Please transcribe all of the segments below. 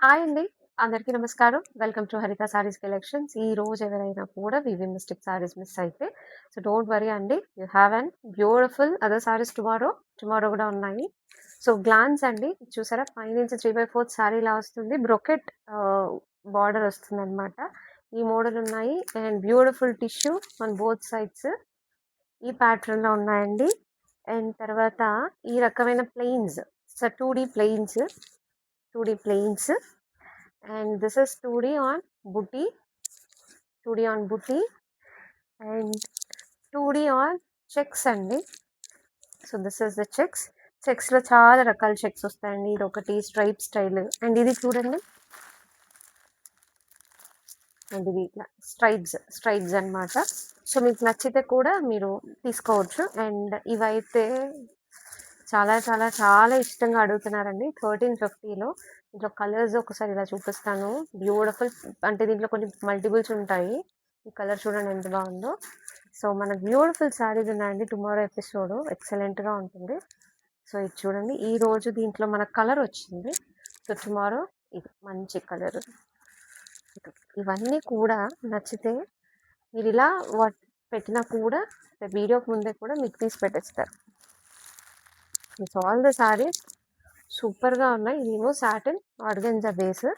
Hi అండి. అందరికీ నమస్కారం. వెల్కమ్ టు హరిత సారీస్ కలెక్షన్స్. ఈ రోజు ఎవరైనా కూడా వివి మిస్టేక్ సారీస్ మిస్ అయితే సో డోంట్ వరీ అండి. You have an beautiful other saris tomorrow కూడా ఉన్నాయి. సో గ్లాన్స్ అండి చూసారా పైనుంచి 3/4 సారీ ఇలా వస్తుంది. బ్రొకెట్ బార్డర్ వస్తుంది అనమాట. ఈ మోడల్ ఉన్నాయి and beautiful tissue on both sides ఈ ప్యాటర్న్ లో ఉన్నాయండి. అండ్ తర్వాత ఈ రకమైన plains so 2D plains and this is 2D on booty 2D on booty and 2D on checks అండి. So this is the checks లో చాలా రకాల చెక్స్ వస్తాయండి. ఇది ఒకటి స్ట్రైప్ స్టైల్ అండ్ ఇది చూడండి అండ్ ఇది ఇట్లా స్ట్రైప్స్ అన్నమాట. సో మీకు నచ్చితే కూడా మీరు తీసుకోవచ్చు. అండ్ ఇవైతే చాలా చాలా చాలా ఇష్టంగా అడుగుతున్నారండి. 1350లో దీంట్లో కలర్స్ ఒకసారి ఇలా చూపిస్తాను. బ్యూటిఫుల్ అంటే దీంట్లో కొన్ని మల్టిపుల్స్ ఉంటాయి. ఈ కలర్ చూడండి ఎంత బాగుందో. సో మన బ్యూటిఫుల్ శారీస్ ఉన్నాయండి. టుమారో ఎపిసోడ్ ఎక్సలెంట్గా ఉంటుంది. సో ఇది చూడండి ఈ రోజు దీంట్లో మన కలర్ వచ్చింది. సో టుమారో ఇది మంచి కలర్. ఇవన్నీ కూడా నచ్చితే మీరు ఇలా పెట్టినా కూడా వీడియోకి ముందే కూడా మీకు తీసి పెట్టేస్తారు. ఇట్స్ ఆల్ ద సారీస్ సూపర్గా ఉన్నాయి. ఇదేమో సాటిన్ ఆర్గెన్జా బేస్.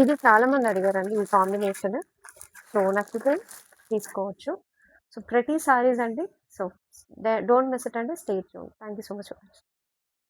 ఇది చాలా మంది అడిగారండి ఈ కాంబినేషన్. సో నచ్చితే తీసుకోవచ్చు. సో ప్రతి సారీస్ అండి. సో డోంట్ మిస్ ఇట్ అండి. Stay tune. Thank you so much.